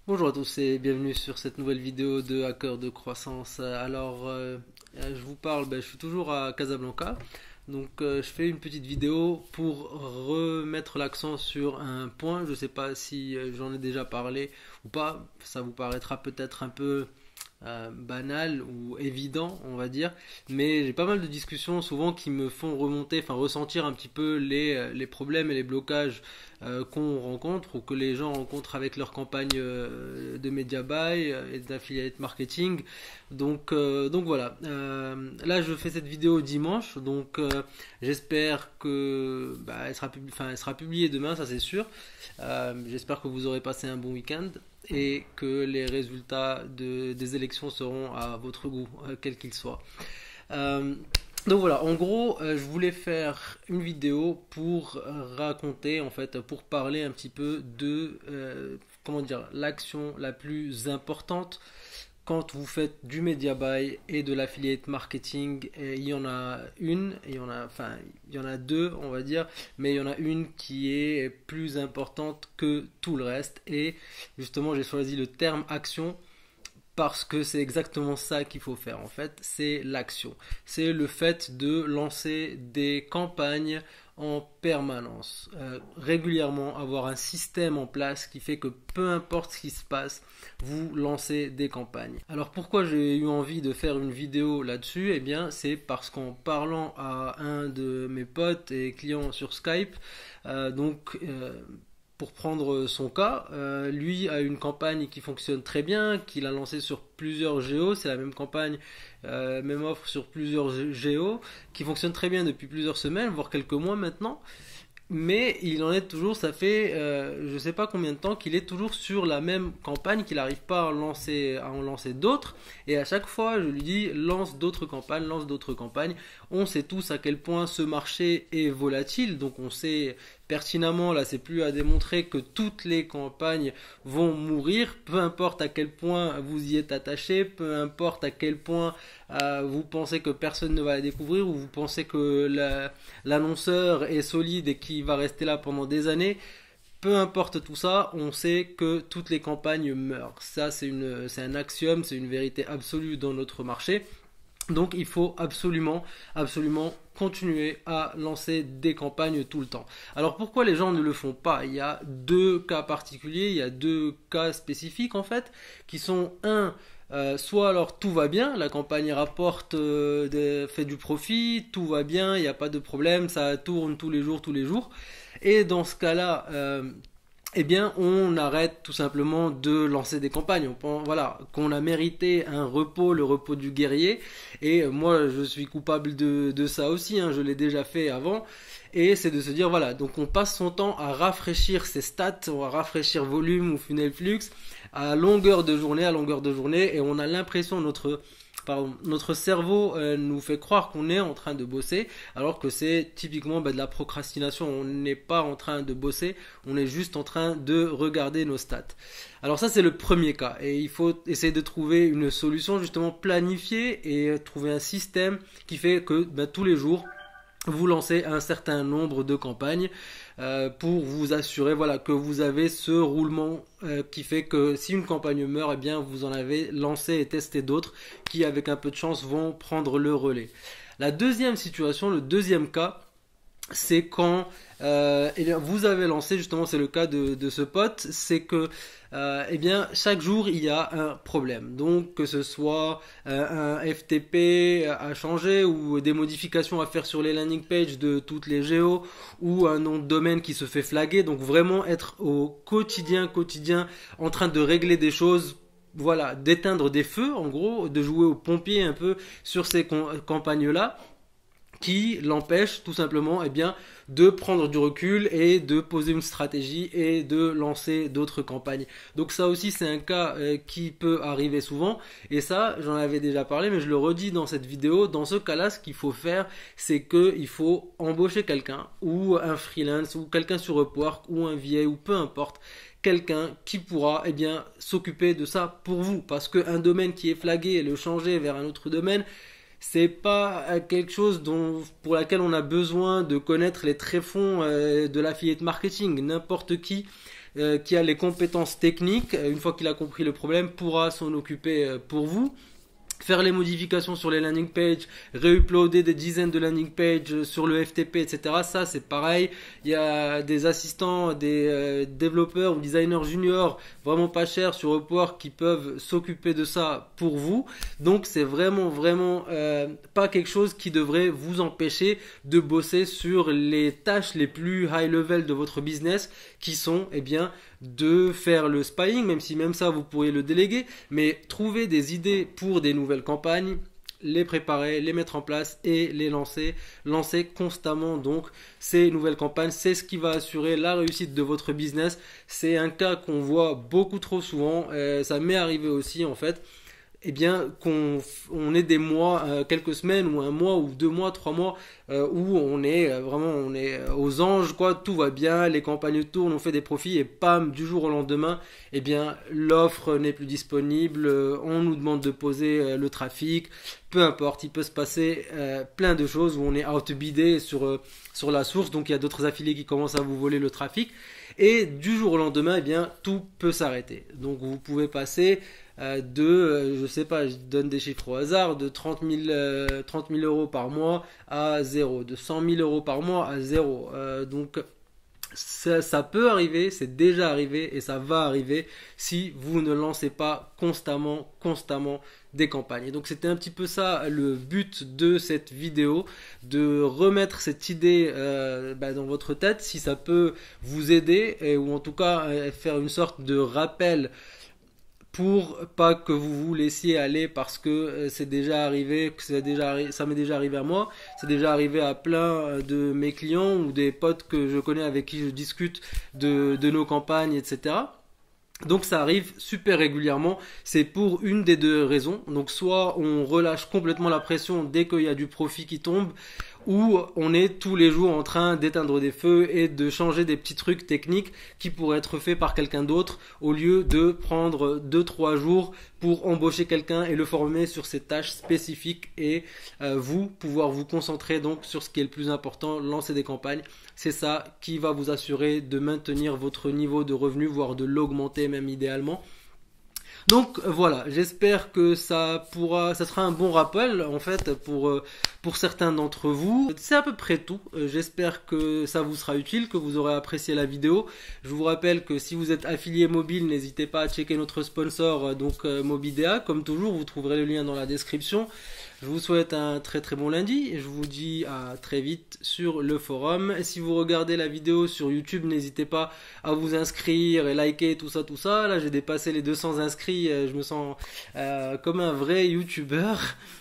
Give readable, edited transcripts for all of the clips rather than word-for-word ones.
Bonjour à tous et bienvenue sur cette nouvelle vidéo de Hacker de croissance. Je vous parle, je suis toujours à Casablanca, je fais une petite vidéo pour remettre l'accent sur un point. Je ne sais pas si j'en ai déjà parlé ou pas, ça vous paraîtra peut-être un peu banal ou évident, on va dire, mais j'ai pas mal de discussions souvent qui me font remonter, enfin ressentir un petit peu les problèmes et les blocages qu'on rencontre ou que les gens rencontrent avec leur campagne de media buy et d'affiliate marketing. Donc voilà. Là, je fais cette vidéo dimanche, j'espère que elle sera publiée demain, ça c'est sûr. J'espère que vous aurez passé un bon week-end et que les résultats des élections seront à votre goût, quel qu'il soit. Donc voilà, en gros, je voulais faire une vidéo pour raconter, en fait, pour parler un petit peu de, comment dire, l'action la plus importante quand vous faites du media buy et de l'affiliate marketing. Et il y en a une, il y en a deux, on va dire, mais il y en a une qui est plus importante que tout le reste. Et justement, j'ai choisi le terme action parce que c'est exactement ça qu'il faut faire en fait, c'est l'action. C'est le fait de lancer des campagnes en permanence, régulièrement avoir un système en place qui fait que peu importe ce qui se passe, vous lancez des campagnes. Alors pourquoi j'ai eu envie de faire une vidéo là-dessus? Eh bien c'est parce qu'en parlant à un de mes potes et clients sur Skype, pour prendre son cas, lui a une campagne qui fonctionne très bien, qu'il a lancée sur plusieurs géos, c'est la même campagne, même offre sur plusieurs géos, qui fonctionne très bien depuis plusieurs semaines, voire quelques mois maintenant. Mais il en est toujours, ça fait je ne sais pas combien de temps qu'il est toujours sur la même campagne, qu'il n'arrive pas à en lancer d'autres. Et à chaque fois, je lui dis lance d'autres campagnes, lance d'autres campagnes. On sait tous à quel point ce marché est volatile, donc on sait pertinemment, là c'est plus à démontrer que toutes les campagnes vont mourir, peu importe à quel point vous y êtes attaché, peu importe à quel point vous pensez que personne ne va la découvrir ou vous pensez que l'annonceur est solide et qu'il va rester là pendant des années. Peu importe tout ça, on sait que toutes les campagnes meurent. Ça, c'est un axiome, c'est une vérité absolue dans notre marché. Donc il faut absolument continuer à lancer des campagnes tout le temps. Alors pourquoi les gens ne le font pas? Il y a deux cas particuliers, il y a deux cas spécifiques en fait, qui sont soit alors tout va bien, la campagne rapporte, fait du profit, tout va bien, il n'y a pas de problème, ça tourne tous les jours. Et dans ce cas-là, eh bien, on arrête tout simplement de lancer des campagnes. On pense, voilà, qu'on a mérité un repos, le repos du guerrier. Et moi, je suis coupable de ça aussi. Hein, je l'ai déjà fait avant. Et c'est de se dire, voilà, donc on passe son temps à rafraîchir ses stats, on va rafraîchir volume ou funnel flux à longueur de journée, et on a l'impression notre cerveau nous fait croire qu'on est en train de bosser, alors que c'est typiquement de la procrastination. On n'est pas en train de bosser, on est juste en train de regarder nos stats. Alors ça c'est le premier cas, et il faut essayer de trouver une solution, justement planifier et trouver un système qui fait que tous les jours vous lancez un certain nombre de campagnes pour vous assurer, voilà, que vous avez ce roulement qui fait que si une campagne meurt, eh bien vous en avez lancé et testé d'autres qui avec un peu de chance vont prendre le relais. La deuxième situation, le deuxième cas, c'est quand eh bien, vous avez lancé, justement c'est le cas de ce pote, c'est que eh bien, chaque jour il y a un problème. Donc que ce soit un FTP à changer ou des modifications à faire sur les landing pages de toutes les géos ou un nom de domaine qui se fait flaguer. Donc vraiment être au quotidien en train de régler des choses, voilà, d'éteindre des feux en gros, de jouer au pompier un peu sur ces campagnes-là, qui l'empêche tout simplement eh bien, de prendre du recul et de poser une stratégie et de lancer d'autres campagnes. Donc ça aussi c'est un cas qui peut arriver souvent, et ça j'en avais déjà parlé mais je le redis dans cette vidéo. Dans ce cas là, ce qu'il faut faire, c'est qu'il faut embaucher quelqu'un ou un freelance ou quelqu'un sur Upwork ou un VA ou peu importe, quelqu'un qui pourra eh bien, s'occuper de ça pour vous, parce qu'un domaine qui est flagué et le changer vers un autre domaine, c'est pas quelque chose pour laquelle on a besoin de connaître les tréfonds de l'affiliate marketing. N'importe qui qui a les compétences techniques, une fois qu'il a compris le problème, pourra s'en occuper pour vous. Faire les modifications sur les landing pages, réuploader des dizaines de landing pages sur le FTP, etc. Ça, c'est pareil. Il y a des assistants, des développeurs ou designers juniors vraiment pas chers sur Upwork qui peuvent s'occuper de ça pour vous. Donc, c'est vraiment pas quelque chose qui devrait vous empêcher de bosser sur les tâches les plus high level de votre business, qui sont, eh bien, de faire le spying, même si même ça vous pourriez le déléguer, mais trouver des idées pour des nouvelles campagnes, les préparer, les mettre en place et les lancer constamment donc ces nouvelles campagnes. C'est ce qui va assurer la réussite de votre business. C'est un cas qu'on voit beaucoup trop souvent, ça m'est arrivé aussi en fait. Eh bien, qu'on ait des mois, quelques semaines ou un mois ou 2 mois, 3 mois où on est aux anges, quoi, tout va bien, les campagnes tournent, on fait des profits et pam, du jour au lendemain, eh bien, l'offre n'est plus disponible, on nous demande de poser le trafic, peu importe, il peut se passer plein de choses où on est outbidé sur la source, donc il y a d'autres affiliés qui commencent à vous voler le trafic et du jour au lendemain, eh bien, tout peut s'arrêter. Donc vous pouvez passer je sais pas, je donne des chiffres au hasard, de 30 000 euros par mois à zéro, de 100 000 euros par mois à zéro. Donc ça peut arriver, c'est déjà arrivé et ça va arriver si vous ne lancez pas constamment des campagnes. Et donc c'était un petit peu ça le but de cette vidéo, de remettre cette idée dans votre tête, si ça peut vous aider ou en tout cas faire une sorte de rappel pour pas que vous vous laissiez aller, parce que c'est déjà arrivé, ça m'est déjà arrivé à moi, c'est déjà arrivé à plein de mes clients ou des potes que je connais avec qui je discute de nos campagnes, etc. Donc ça arrive super régulièrement, c'est pour une des deux raisons. Donc soit on relâche complètement la pression dès qu'il y a du profit qui tombe, ou on est tous les jours en train d'éteindre des feux et de changer des petits trucs techniques qui pourraient être faits par quelqu'un d'autre, au lieu de prendre 2-3 jours pour embaucher quelqu'un et le former sur ses tâches spécifiques et vous pouvoir vous concentrer donc sur ce qui est le plus important, lancer des campagnes. C'est ça qui va vous assurer de maintenir votre niveau de revenu, voire de l'augmenter même idéalement. Donc voilà, j'espère que ça sera un bon rappel en fait pour certains d'entre vous. C'est à peu près tout. J'espère que ça vous sera utile, que vous aurez apprécié la vidéo. Je vous rappelle que si vous êtes affilié mobile, n'hésitez pas à checker notre sponsor, donc Mobidea. Comme toujours, vous trouverez le lien dans la description. Je vous souhaite un très bon lundi et je vous dis à très vite sur le forum. Et si vous regardez la vidéo sur YouTube, n'hésitez pas à vous inscrire et liker tout ça. Là, j'ai dépassé les 200 inscrits, je me sens comme un vrai YouTuber.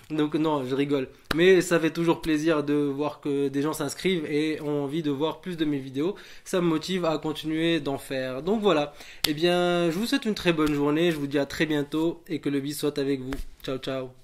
Donc non, je rigole. Mais ça fait toujours plaisir de voir que des gens s'inscrivent et ont envie de voir plus de mes vidéos. Ça me motive à continuer d'en faire. Donc voilà. Eh bien, je vous souhaite une très bonne journée. Je vous dis à très bientôt et que le bis soit avec vous. Ciao.